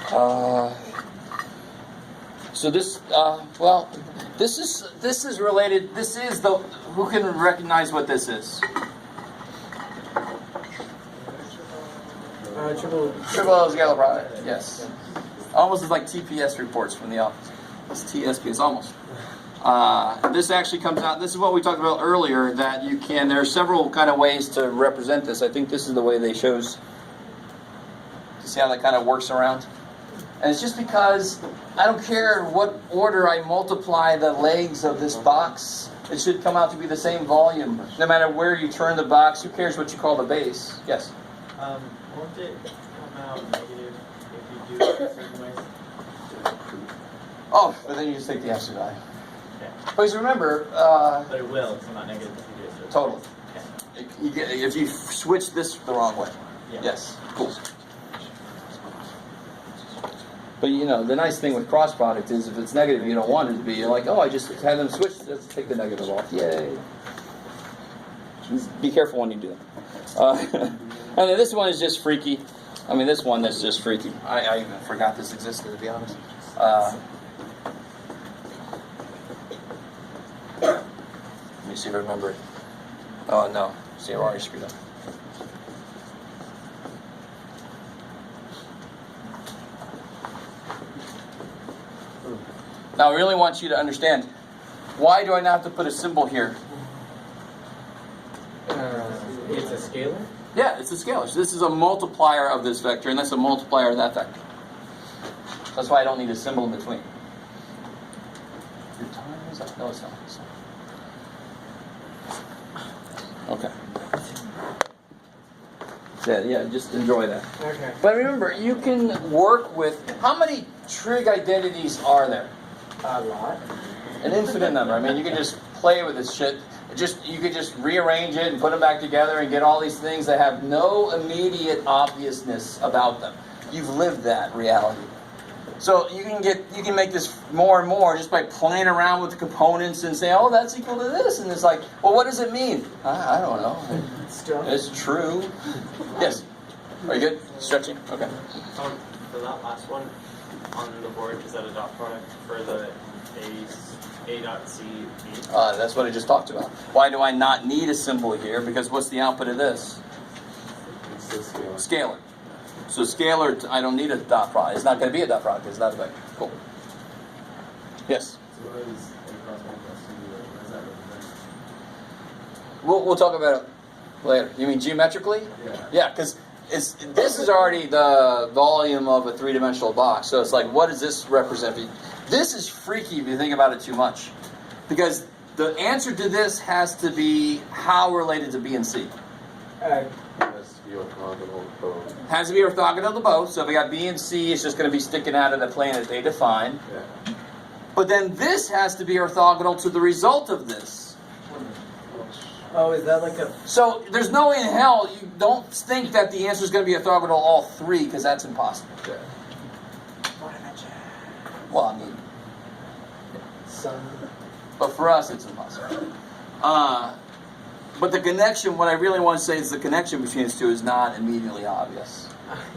So this, well, this is related. This is the. Who can recognize what this is? Triple scalar product. Yes. Almost is like TPS reports from the office. It's TSPS almost. This actually comes out. This is what we talked about earlier. That you can. There are several kind of ways to represent this. I think this is the way they shows. See how that kind of works around? And it's just because I don't care what order I multiply the legs of this box, it should come out to be the same volume. No matter where you turn the box, who cares what you call the base? Yes? Won't it come out negative if you do it a certain way? Oh, but then you just take the absolute value. Okay. Please remember... but it will, it's not negative if you do it a certain way. Totally. Okay. If you switch this the wrong way. Yeah. Yes, cool. But you know, the nice thing with cross product is if it's negative, you don't want it to be. You're like, oh, I just had them switch. Let's take the negative off. Yay. Just be careful when you do that. And then this one is just freaky. I mean, this one is just freaky. I even forgot this existed, to be honest. Let me see if I remember it. Oh, no. See, I've already screwed up. Now, I really want you to understand, why do I not have to put a symbol here? It's a scalar? Yeah, it's a scalar. So this is a multiplier of this vector, and that's a multiplier of that vector. That's why I don't need a symbol in between. No, it's not. Okay. Yeah, just enjoy that. Okay. But remember, you can work with... How many trig identities are there? A lot. An infinite number. I mean, you can just play with this shit. You could just rearrange it and put them back together and get all these things that have no immediate obviousness about them. You've lived that reality. So you can make this more and more just by playing around with the components and say, oh, that's equal to this. And it's like, well, what does it mean? I don't know. It's true. Yes. Are you good? Stretching? Okay. For that last one, on the board, is that a dot product for the A dot C B? That's what I just talked about. Why do I not need a symbol here? Because what's the output of this? It's a scalar. Scalar. So scalar, I don't need a dot product. It's not going to be a dot product. It's not a vector. Cool. Yes? So what is A cross 1 plus 2? What does that represent? We'll talk about it later. You mean geometrically? Yeah. Yeah, because this is already the volume of a three-dimensional box. So it's like, what does this represent? This is freaky if you think about it too much. Because the answer to this has to be how related to B and C. Has to be orthogonal to both. Has to be orthogonal to both. So if we got B and C, it's just going to be sticking out of the plane that they define. Yeah. But then this has to be orthogonal to the result of this. Oh, is that like a... So there's no way in hell you don't think that the answer is going to be orthogonal to all three, because that's impossible. Yeah. Well, I mean, Sun. but for us it's impossible. But the connection, what I really want to say is the connection between these two is not immediately obvious.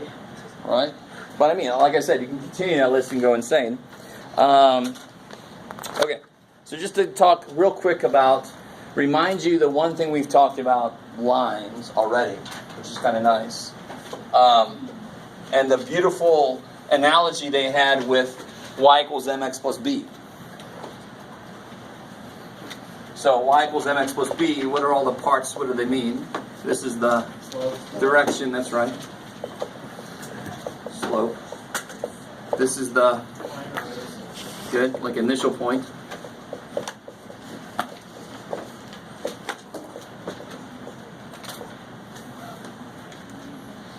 Yeah. Right? But I mean, like I said, you can continue that list and go insane. Okay, so just to talk real quick about, remind you the one thing we've talked about, lines already, which is kind of nice. And the beautiful analogy they had with y equals mx plus b. So y equals mx plus b, what are all the parts, what do they mean? This is the direction, that's right. Slope. This is the, good, like initial point.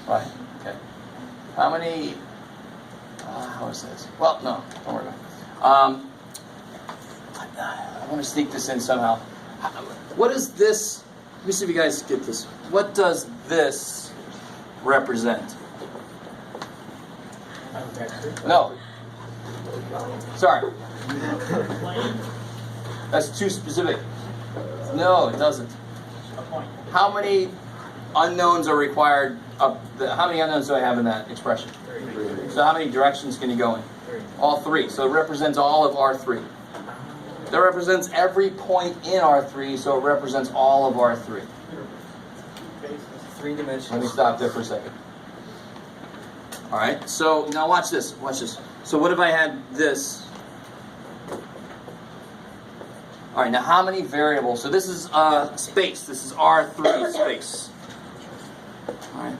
Right, okay. How many, how is this? Well, no, don't worry about it. I want to sneak this in somehow. What is this? Let me see if you guys get this. What does this represent? No. Sorry. That's too specific. No, it doesn't. How many unknowns are required? How many unknowns do I have in that expression? So how many directions can you go in? 3. All 3. So it represents all of R3. That represents every point in R3, so it represents all of R3. 3 dimensions. Let me stop there for a second. All right, so now watch this. Watch this. So what if I had this? All right, now how many variables? So this is space. This is R3 space. All right.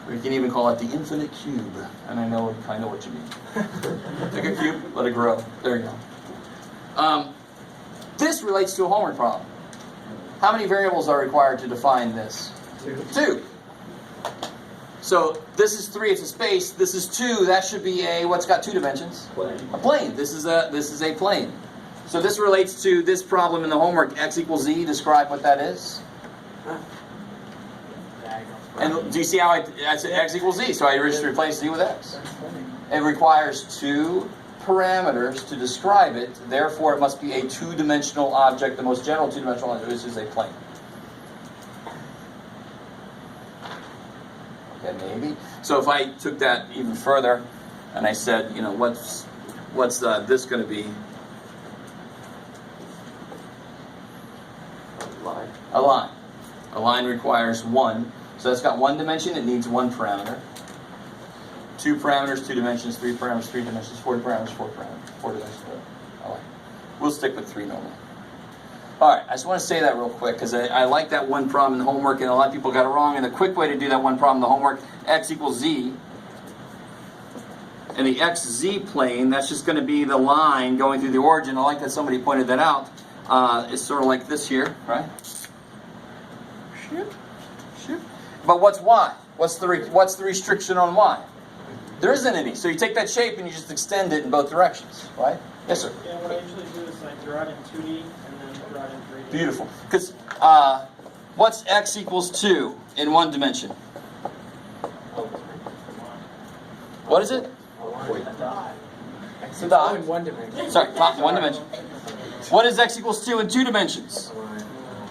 Or you can even call it the infinite cube. And I know what you mean. Take a cube, let it grow. There you go. This relates to a homework problem. How many variables are required to define this? 2. So this is 3, it's a space. This is 2, that should be a, what's got 2 dimensions? A plane. This is a plane. So this relates to this problem in the homework, x equals z. Describe what that is. And do you see how I said x equals z? So I just replace z with x. It requires 2 parameters to describe it. Therefore, it must be a 2-dimensional object, the most general 2-dimensional object, which is a plane. Okay, maybe. So if I took that even further, and I said, you know, what's this going to be? A line. A line requires 1. So that's got 1 dimension, it needs 1 parameter. 2 parameters, 2 dimensions, 3 parameters, 3 dimensions, 4 parameters, 4 parameters, 4 dimensions. All right. We'll stick with 3 normally. All right, I just want to say that real quick because I like that one problem in the homework, and a lot of people got it wrong. And the quick way to do that one problem in the homework, x equals z, and the xz plane, that's just going to be the line going through the origin. I like that somebody pointed that out. It's sort of like this here, right? But what's y? What's the restriction on y? There isn't any. So you take that shape and you just extend it in both directions, right? Yes, sir. Yeah, what I usually do is I draw it in 2D and then draw it in 3D. Beautiful. Because what's x equals 2 in 1 dimension? What is it? It's a dot. In 1 dimension. Sorry, top 1 dimension. What is x equals 2 in 2 dimensions?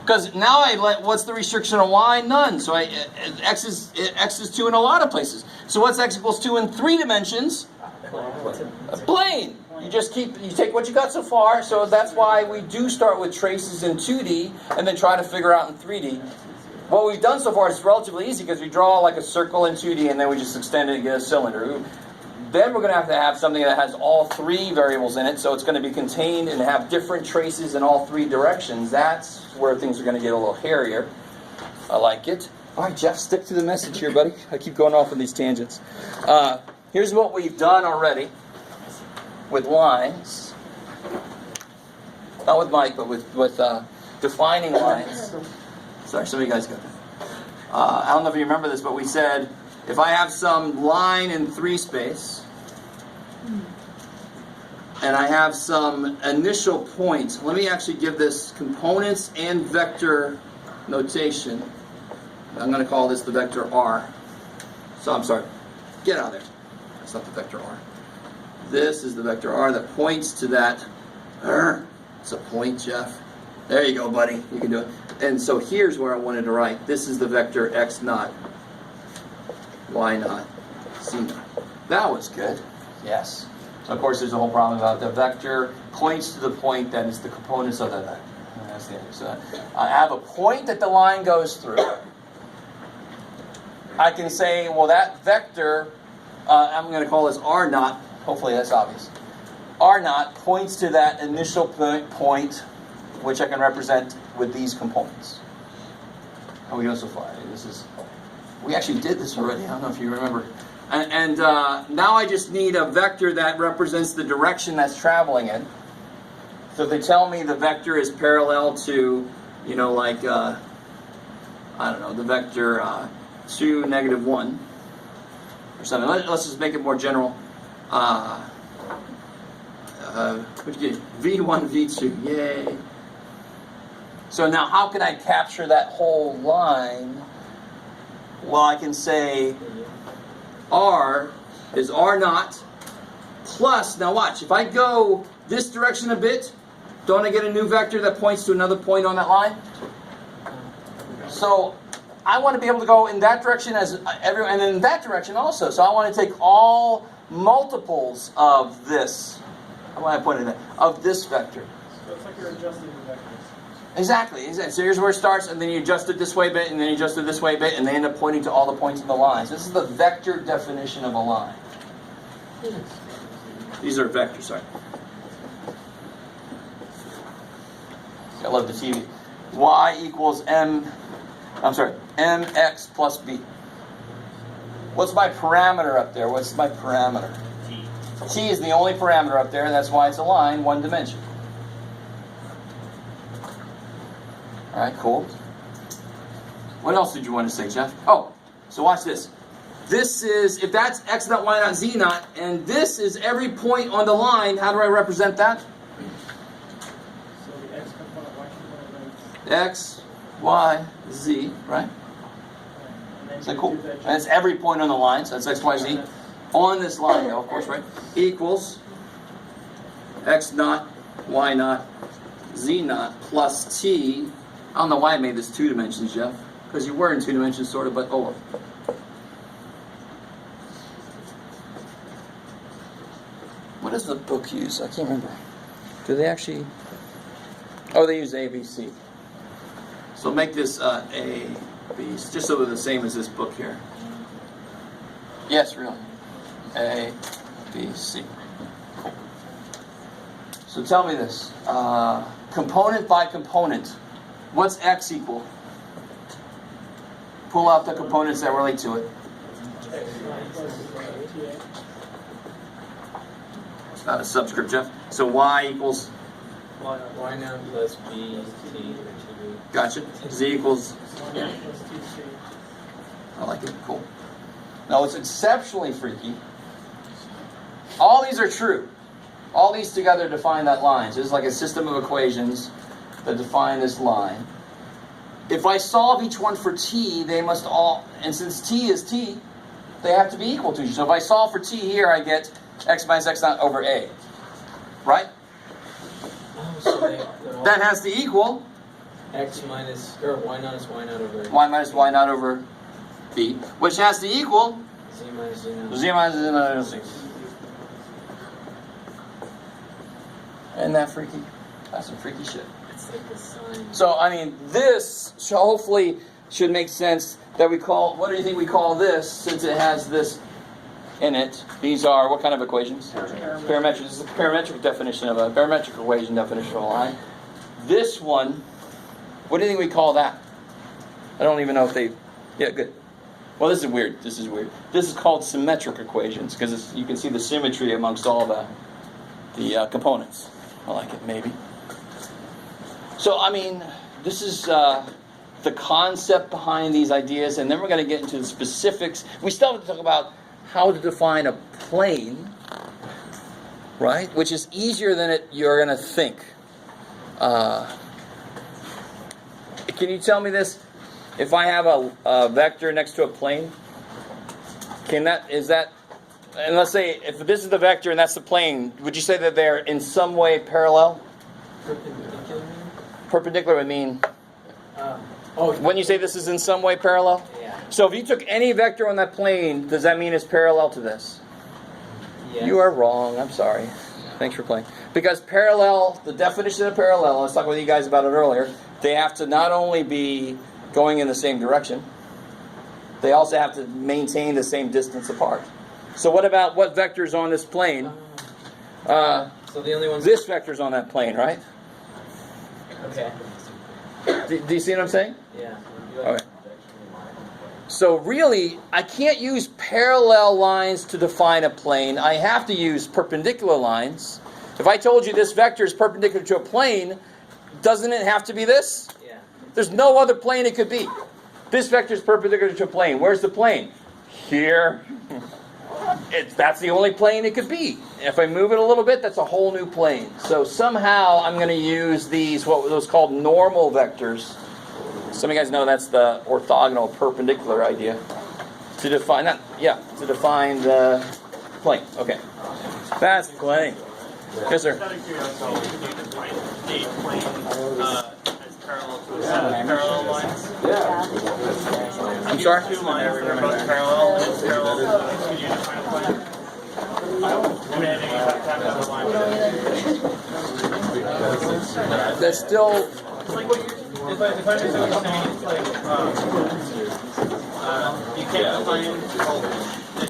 Because now what's the restriction on y? None. So x is 2 in a lot of places. So what's x equals 2 in 3 dimensions? A plane. You take what you got so far. So that's why we do start with traces in 2D and then try to figure out in 3D. What we've done so far is relatively easy because we draw like a circle in 2D and then we just extend it and get a cylinder. Then we're going to have something that has all 3 variables in it, so it's going to be contained and have different traces in all 3 directions. That's where things are going to get a little hairier. I like it. All right, Jeff, stick to the message here, buddy. I keep going off on these tangents. Here's what we've done already with lines. Not with Mike, but with defining lines. Sorry, some of you guys got that. I don't know if you remember this, but we said, if I have some line in 3 space, and I have some initial point, let me actually give this components and vector notation. I'm going to call this the vector R. So I'm sorry, get out of there. That's not the vector R. This is the vector R that points to that. It's a point, Jeff. There you go, buddy. You can do it. And so here's where I wanted to write. This is the vector x naught. Y naught, C naught. That was good. Yes. So of course there's a whole problem about the vector points to the point that is the components of that vector. And that's the answer. So I have a point that the line goes through. I can say, well, that vector, I'm going to call this R naught. Hopefully that's obvious. R naught points to that initial point, which I can represent with these components. How are we doing so far? We actually did this already. I don't know if you remember. And now I just need a vector that represents the direction that's traveling in. So if they tell me the vector is parallel to, you know, like, I don't know, the vector 2, -1, or something. Let's just make it more general. What'd you get? V1, V2. Yay. So now how can I capture that whole line? Well, I can say R is R naught plus, now watch, if I go this direction a bit, don't I get a new vector that points to another point on that line? So I want to be able to go in that direction as everyone, and in that direction also. So I want to take all multiples of this. How am I pointing that? Of this vector. So it's like you're adjusting the vectors. Exactly. So here's where it starts, and then you adjust it this way a bit, and then you adjust it this way a bit, and they end up pointing to all the points in the lines. This is the vector definition of a line. These are vectors, sorry. I love the TV. Y equals mx plus b. What's my parameter up there? What's my parameter? T. T is the only parameter up there, and that's why it's a line, one dimension. All right, cool. What else did you want to say, Jeff? Oh, so watch this. This is, if that's x naught, y naught, z naught, and this is every point on the line, how do I represent that? So the x component, y component, X, y, z, right? and then Is that you cool? do that And it's every point on the line, so that's x, y, z. On this line, though, of course, right? Equals x naught, y naught, z naught, plus t. I don't know why I made this 2 dimensions, Jeff. Because you were in 2 dimensions, sort of, but oh well. What does the book use? I can't remember. Do they actually? Oh, they use A, B, C. So make this A, B, just so they're the same as this book here. Yes, really. A, B, C. Cool. So tell me this. Component by component. What's x equal? Pull out the components that relate to it. It's not a subscript, Jeff. So y equals, Y naught plus B T. gotcha. Z equals, I like it, cool. Now what's exceptionally freaky, all these are true. All these together define that line. So this is like a system of equations that define this line. If I solve each one for t, they must all, and since t is t, they have to be equal to each other. So if I solve for t here, I get x minus x naught over a. Right? Oh, so they're all That has to equal x minus, or y naught is y naught over y minus y naught over b, which has to equal z minus z naught. z minus z naught over 6. Isn't that freaky? That's some freaky shit. It's like the sign. So, I mean, this hopefully should make sense that we call, what do you think we call this, since it has this in it? These are, what kind of equations? Parametric. This is a parametric definition of a, parametric equation definition of a line. This one, what do you think we call that? I don't even know if they, yeah, good. Well, this is weird. This is weird. This is called symmetric equations, because you can see the symmetry amongst all the components. I like it, maybe. So, I mean, this is the concept behind these ideas, and then we're going to get into the specifics. We still have to talk about how to define a plane, right? Which is easier than you're going to think. Can you tell me this? If I have a vector next to a plane, and let's say if this is the vector and that's the plane, would you say that they're in some way parallel? Perpendicular? Perpendicular would mean, Oh, when you say this is in some way parallel? yeah. So if you took any vector on that plane, does that mean it's parallel to this? Yes. You are wrong. I'm sorry. Thanks for playing. Because parallel, the definition of parallel, I was talking with you guys about it earlier, they have to not only be going in the same direction, they also have to maintain the same distance apart. So what about what vector's on this plane? So the only ones. This vector's on that plane, right? Okay. Do you see what I'm saying? Yeah. Okay. So really, I can't use parallel lines to define a plane. I have to use perpendicular lines. If I told you this vector is perpendicular to a plane, doesn't it have to be this? Yeah. There's no other plane it could be. This vector is perpendicular to a plane. Where's the plane? Here. That's the only plane it could be. If I move it a little bit, that's a whole new plane. So somehow I'm going to use these, what was called normal vectors. Some of you guys know that's the orthogonal perpendicular idea. To define that, to define the plane. Okay. That's plane. Yes, sir. Out of curiosity, can you define a plane as parallel to a set of parallel lines. I'm sorry? Two lines that are both parallel, and it's parallel to the unit final point. And then you have to have another line. That's still. It's like what you're, if I understand what you're saying, it's like, you can't define the